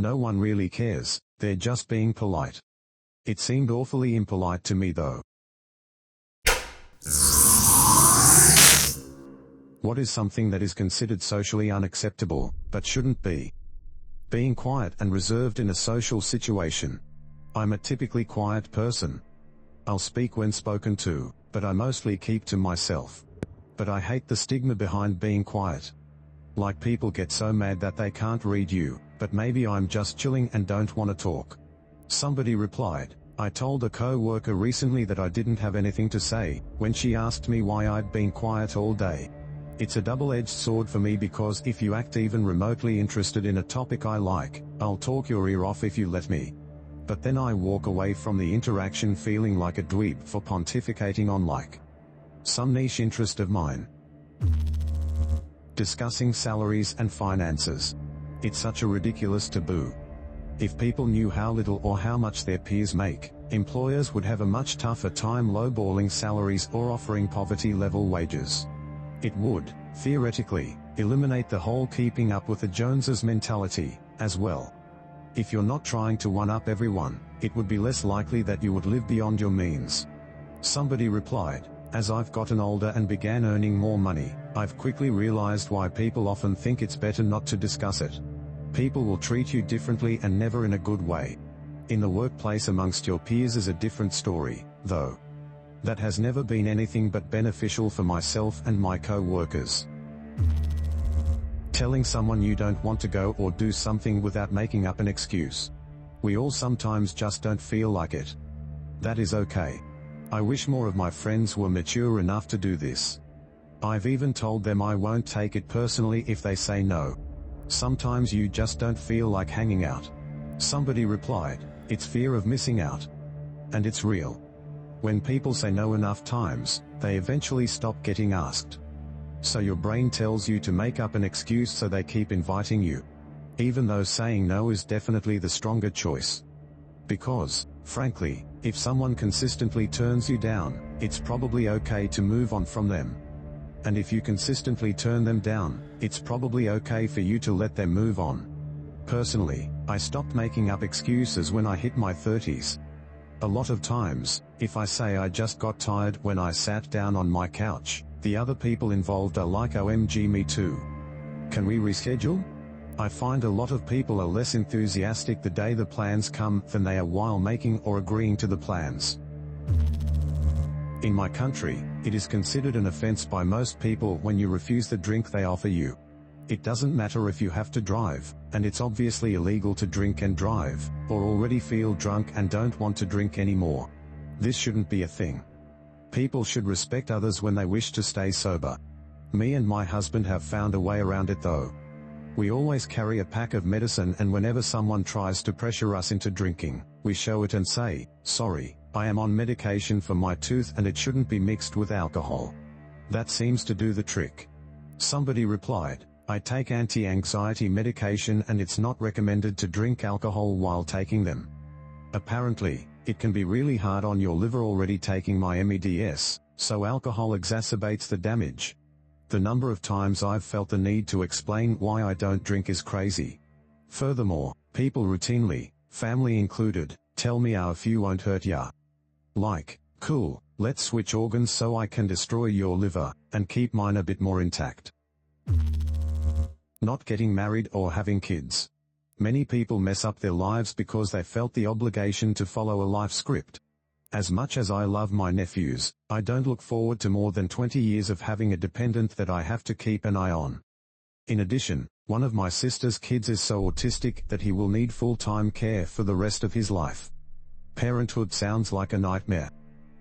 No one really cares, they're just being polite. It seemed awfully impolite to me though. What is something that is considered socially unacceptable, but shouldn't be? Being quiet and reserved in a social situation. I'm a typically quiet person. I'll speak when spoken to, but I mostly keep to myself. But I hate the stigma behind being quiet. Like people get so mad that they can't read you, but maybe I'm just chilling and don't want to talk. Somebody replied, I told a co-worker recently that I didn't have anything to say, when she asked me why I'd been quiet all day. It's a double-edged sword for me because if you act even remotely interested in a topic I like, I'll talk your ear off if you let me. But then I walk away from the interaction feeling like a dweeb for pontificating on like some niche interest of mine. Discussing salaries and finances. It's such a ridiculous taboo. If people knew how little or how much their peers make, employers would have a much tougher time lowballing salaries or offering poverty-level wages. It would, theoretically, eliminate the whole keeping up with the Joneses mentality, as well. If you're not trying to one-up everyone, it would be less likely that you would live beyond your means. Somebody replied, as I've gotten older and began earning more money, I've quickly realized why people often think it's better not to discuss it. People will treat you differently and never in a good way. In the workplace amongst your peers is a different story, though. That has never been anything but beneficial for myself and my co-workers. Telling someone you don't want to go or do something without making up an excuse. We all sometimes just don't feel like it. That is okay. I wish more of my friends were mature enough to do this. I've even told them I won't take it personally if they say no. Sometimes you just don't feel like hanging out. Somebody replied, it's fear of missing out. And it's real. When people say no enough times, they eventually stop getting asked. So your brain tells you to make up an excuse so they keep inviting you. Even though saying no is definitely the stronger choice. Because, frankly, if someone consistently turns you down, it's probably okay to move on from them. And if you consistently turn them down, it's probably okay for you to let them move on. Personally, I stopped making up excuses when I hit my 30s. A lot of times, if I say I just got tired when I sat down on my couch, the other people involved are like OMG me too. Can we reschedule? I find a lot of people are less enthusiastic the day the plans come than they are while making or agreeing to the plans. In my country, it is considered an offense by most people when you refuse the drink they offer you. It doesn't matter if you have to drive, and it's obviously illegal to drink and drive, or already feel drunk and don't want to drink anymore. This shouldn't be a thing. People should respect others when they wish to stay sober. Me and my husband have found a way around it though. We always carry a pack of medicine, and whenever someone tries to pressure us into drinking, we show it and say, sorry, I am on medication for my tooth and it shouldn't be mixed with alcohol. That seems to do the trick. Somebody replied, I take anti-anxiety medication and it's not recommended to drink alcohol while taking them. Apparently, it can be really hard on your liver already taking my meds, so alcohol exacerbates the damage. The number of times I've felt the need to explain why I don't drink is crazy. Furthermore, people routinely, family included, tell me a few won't hurt ya. Like, cool, let's switch organs so I can destroy your liver, and keep mine a bit more intact. Not getting married or having kids. Many people mess up their lives because they felt the obligation to follow a life script. As much as I love my nephews, I don't look forward to more than 20 years of having a dependent that I have to keep an eye on. In addition, one of my sister's kids is so autistic that he will need full-time care for the rest of his life. Parenthood sounds like a nightmare.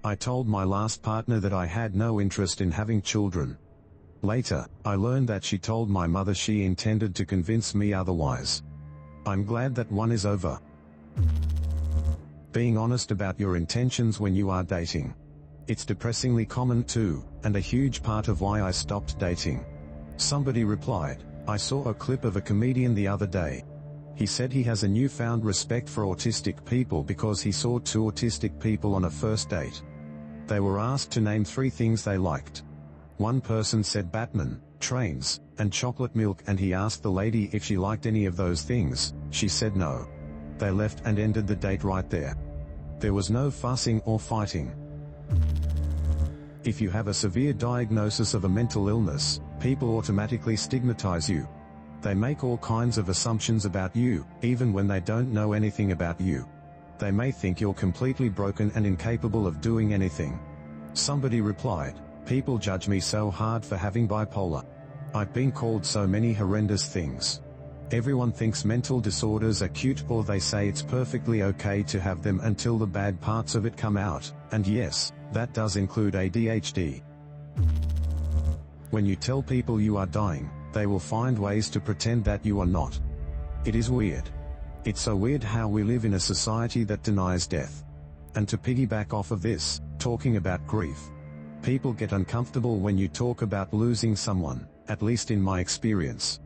I told my last partner that I had no interest in having children. Later, I learned that she told my mother she intended to convince me otherwise. I'm glad that one is over. Being honest about your intentions when you are dating. It's depressingly common too, and a huge part of why I stopped dating. Somebody replied, I saw a clip of a comedian the other day. He said he has a newfound respect for autistic people because he saw two autistic people on a first date. They were asked to name 3 things they liked. One person said Batman, trains, and chocolate milk, and he asked the lady if she liked any of those things, She said no. They left and ended the date right there. There was no fussing or fighting. If you have a severe diagnosis of a mental illness, people automatically stigmatize you. They make all kinds of assumptions about you, even when they don't know anything about you. They may think you're completely broken and incapable of doing anything. Somebody replied, "People judge me so hard for having bipolar. I've been called so many horrendous things. Everyone thinks mental disorders are cute, or they say it's perfectly okay to have them until the bad parts of it come out, and yes, that does include ADHD." When you tell people you are dying, they will find ways to pretend that you are not. It is weird. It's so weird how we live in a society that denies death. And to piggyback off of this, talking about grief. People get uncomfortable when you talk about losing someone, at least in my experience.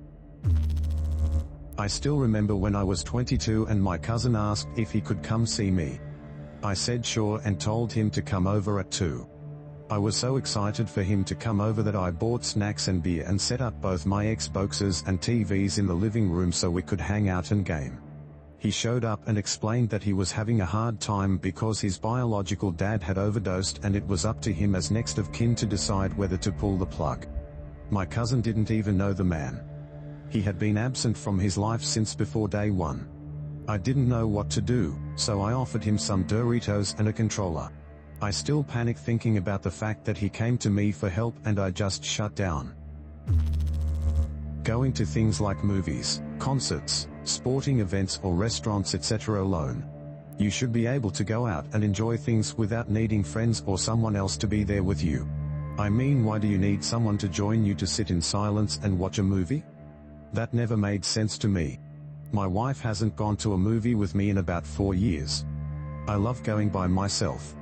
I still remember when I was 22 and my cousin asked if he could come see me. I said sure and told him to come over at 2. I was so excited for him to come over that I bought snacks and beer and set up both my Xboxes and TVs in the living room so we could hang out and game. He showed up and explained that he was having a hard time because his biological dad had overdosed and it was up to him as next of kin to decide whether to pull the plug. My cousin didn't even know the man. He had been absent from his life since before day 1. I didn't know what to do, so I offered him some Doritos and a controller. I still panic thinking about the fact that he came to me for help and I just shut down. Going to things like movies, concerts, sporting events or restaurants etc. alone. You should be able to go out and enjoy things without needing friends or someone else to be there with you. I mean, why do you need someone to join you to sit in silence and watch a movie? That never made sense to me. My wife hasn't gone to a movie with me in about 4 years. I love going by myself.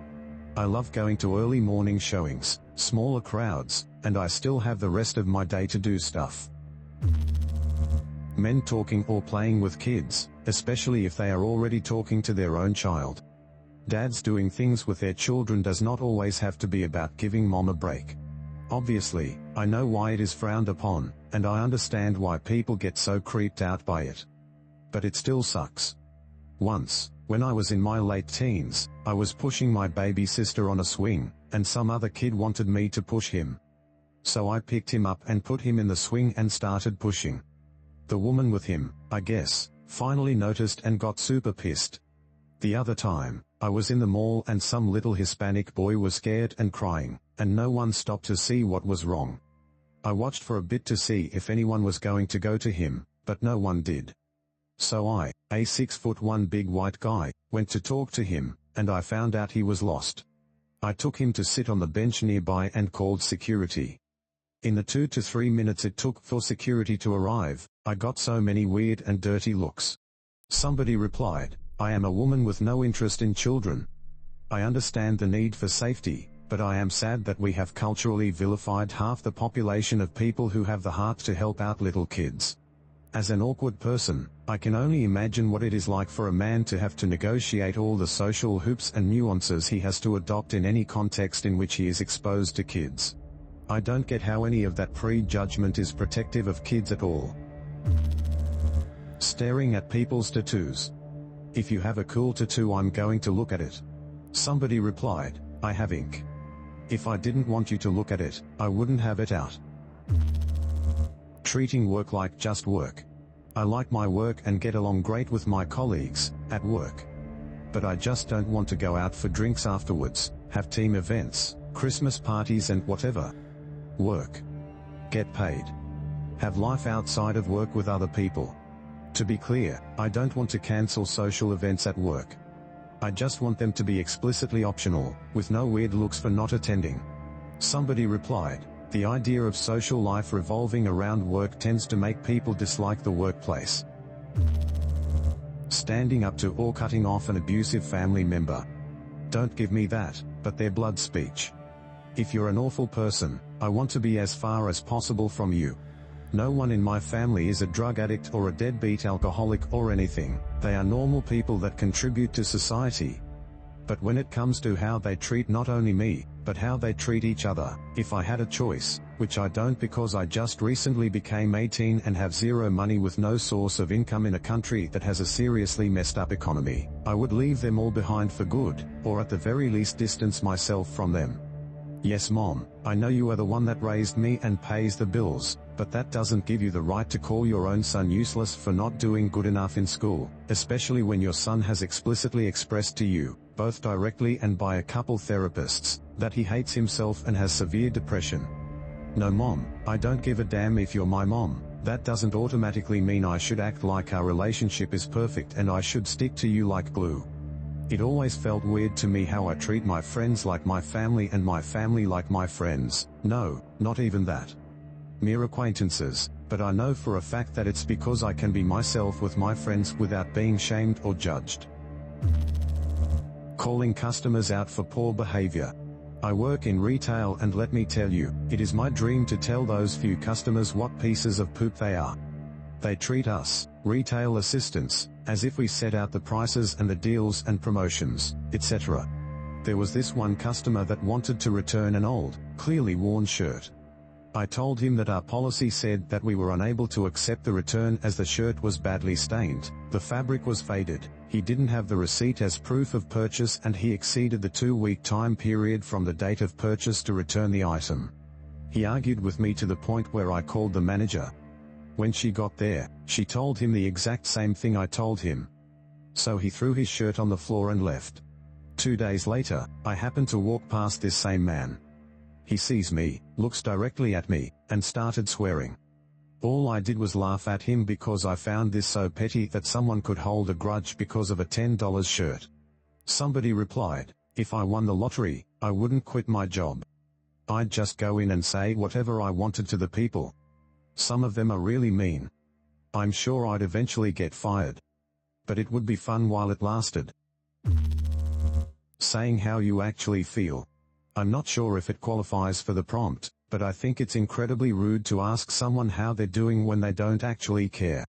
I love going to early morning showings, smaller crowds, and I still have the rest of my day to do stuff. Men talking or playing with kids, especially if they are already talking to their own child. Dads doing things with their children does not always have to be about giving mom a break. Obviously, I know why it is frowned upon, and I understand why people get so creeped out by it. But it still sucks. Once, when I was in my late teens, I was pushing my baby sister on a swing, and some other kid wanted me to push him. So I picked him up and put him in the swing and started pushing. The woman with him, I guess, finally noticed and got super pissed. The other time, I was in the mall and some little Hispanic boy was scared and crying, and no one stopped to see what was wrong. I watched for a bit to see if anyone was going to go to him, but no one did. So I, a 6'1" big white guy, went to talk to him, and I found out he was lost. I took him to sit on the bench nearby and called security. In the 2 to 3 minutes it took for security to arrive, I got so many weird and dirty looks. Somebody replied, "I am a woman with no interest in children. I understand the need for safety, but I am sad that we have culturally vilified half the population of people who have the heart to help out little kids." As an awkward person, I can only imagine what it is like for a man to have to negotiate all the social hoops and nuances he has to adopt in any context in which he is exposed to kids. I don't get how any of that prejudgment is protective of kids at all. Staring at people's tattoos. If you have a cool tattoo, I'm going to look at it. Somebody replied, "I have ink. If I didn't want you to look at it, I wouldn't have it out." Treating work like just work. I like my work and get along great with my colleagues at work. But I just don't want to go out for drinks afterwards, have team events, Christmas parties and whatever. Work. Get paid. Have life outside of work with other people. To be clear, I don't want to cancel social events at work. I just want them to be explicitly optional, with no weird looks for not attending. Somebody replied, "The idea of social life revolving around work tends to make people dislike the workplace." Standing up to or cutting off an abusive family member. Don't give me that, but their blood speech. If you're an awful person, I want to be as far as possible from you. No one in my family is a drug addict or a deadbeat alcoholic or anything. They are normal people that contribute to society. But when it comes to how they treat not only me, but how they treat each other, if I had a choice, which I don't because I just recently became 18 and have zero money with no source of income in a country that has a seriously messed up economy, I would leave them all behind for good, or at the very least distance myself from them. Yes mom, I know you are the one that raised me and pays the bills, but that doesn't give you the right to call your own son useless for not doing good enough in school, especially when your son has explicitly expressed to you, both directly and by a couple therapists, that he hates himself and has severe depression. No mom, I don't give a damn if you're my mom. That doesn't automatically mean I should act like our relationship is perfect and I should stick to you like glue. It always felt weird to me how I treat my friends like my family and my family like my friends. No, not even that. Mere acquaintances, but I know for a fact that it's because I can be myself with my friends without being shamed or judged. Calling customers out for poor behavior. I work in retail and let me tell you, it is my dream to tell those few customers what pieces of poop they are. They treat us, retail assistants, as if we set out the prices and the deals and promotions, etc. There was this one customer that wanted to return an old, clearly worn shirt. I told him that our policy said that we were unable to accept the return as the shirt was badly stained, the fabric was faded, he didn't have the receipt as proof of purchase and he exceeded the 2-week time period from the date of purchase to return the item. He argued with me to the point where I called the manager. When she got there, she told him the exact same thing I told him. So he threw his shirt on the floor and left. 2 days later, I happened to walk past this same man. He sees me, looks directly at me, and started swearing. All I did was laugh at him because I found this so petty that someone could hold a grudge because of a $10 shirt. Somebody replied, if I won the lottery, I wouldn't quit my job. I'd just go in and say whatever I wanted to the people. Some of them are really mean. I'm sure I'd eventually get fired. But it would be fun while it lasted. Saying how you actually feel. I'm not sure if it qualifies for the prompt, but I think it's incredibly rude to ask someone how they're doing when they don't actually care.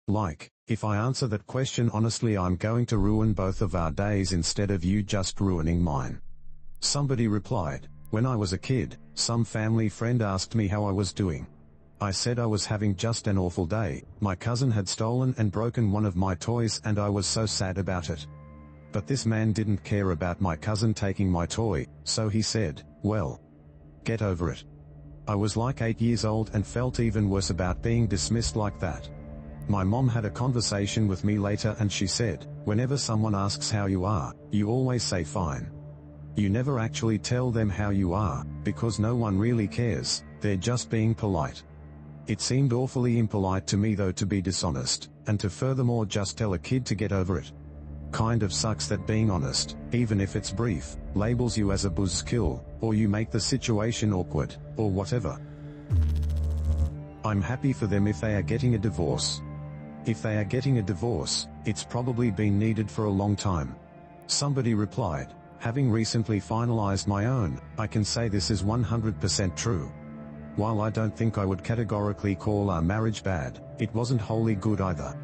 Like, if I answer that question honestly, I'm going to ruin both of our days instead of you just ruining mine. Somebody replied, when I was a kid, some family friend asked me how I was doing. I said I was having just an awful day, my cousin had stolen and broken one of my toys and I was so sad about it. But this man didn't care about my cousin taking my toy, so he said, well, get over it. I was like 8 years old and felt even worse about being dismissed like that. My mom had a conversation with me later and she said, whenever someone asks how you are, you always say fine. You never actually tell them how you are, because no one really cares, they're just being polite. It seemed awfully impolite to me though to be dishonest, and to furthermore just tell a kid to get over it. Kind of sucks that being honest, even if it's brief, labels you as a buzzkill, or you make the situation awkward, or whatever. I'm happy for them if they are getting a divorce. If they are getting a divorce, it's probably been needed for a long time. Somebody replied, having recently finalized my own, I can say this is 100% true. While I don't think I would categorically call our marriage bad, it wasn't wholly good either.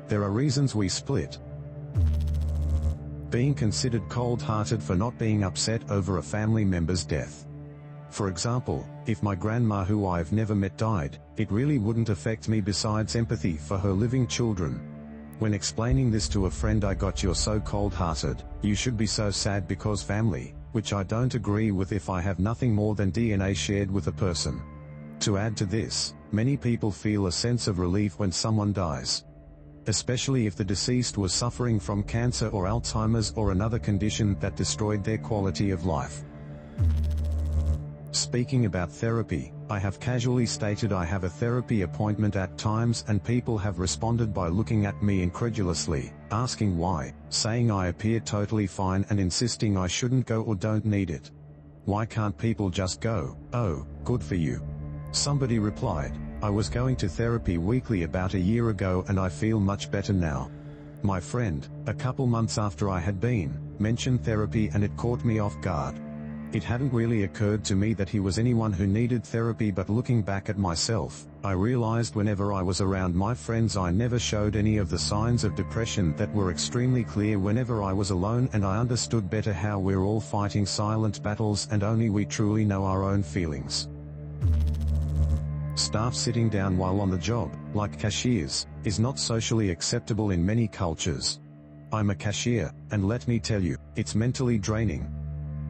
There are reasons we split. Being considered cold-hearted for not being upset over a family member's death. For example, if my grandma who I've never met died, it really wouldn't affect me besides empathy for her living children. When explaining this to a friend, I got, you're so cold-hearted, you should be so sad because family, which I don't agree with if I have nothing more than DNA shared with a person. To add to this, many people feel a sense of relief when someone dies. Especially if the deceased was suffering from cancer or Alzheimer's or another condition that destroyed their quality of life. Speaking about therapy, I have casually stated I have a therapy appointment at times and people have responded by looking at me incredulously, asking why, saying I appear totally fine and insisting I shouldn't go or don't need it. Why can't people just go, oh, good for you? Somebody replied, I was going to therapy weekly about a year ago and I feel much better now. My friend, a couple months after I had been, mentioned therapy and it caught me off guard. It hadn't really occurred to me that he was anyone who needed therapy, but looking back at myself, I realized whenever I was around my friends I never showed any of the signs of depression that were extremely clear whenever I was alone, and I understood better how we're all fighting silent battles and only we truly know our own feelings. Staff sitting down while on the job, like cashiers, is not socially acceptable in many cultures. I'm a cashier, and let me tell you, it's mentally draining.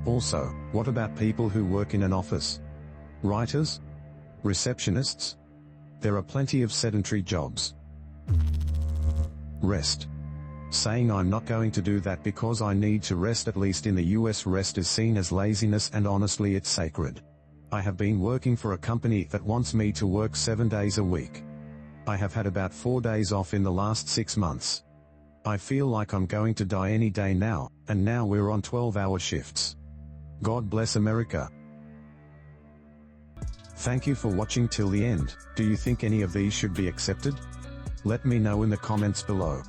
Also, what about people who work in an office? Writers? Receptionists? There are plenty of sedentary jobs. Rest. Saying I'm not going to do that because I need to rest, at least in the US, rest is seen as laziness, and honestly it's sacred. I have been working for a company that wants me to work 7 days a week. I have had about 4 days off in the last 6 months. I feel like I'm going to die any day now, and now we're on 12-hour shifts. God bless America. Thank you for watching till the end. Do you think any of these should be accepted? Let me know in the comments below.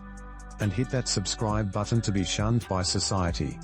And hit that subscribe button to be shunned by society.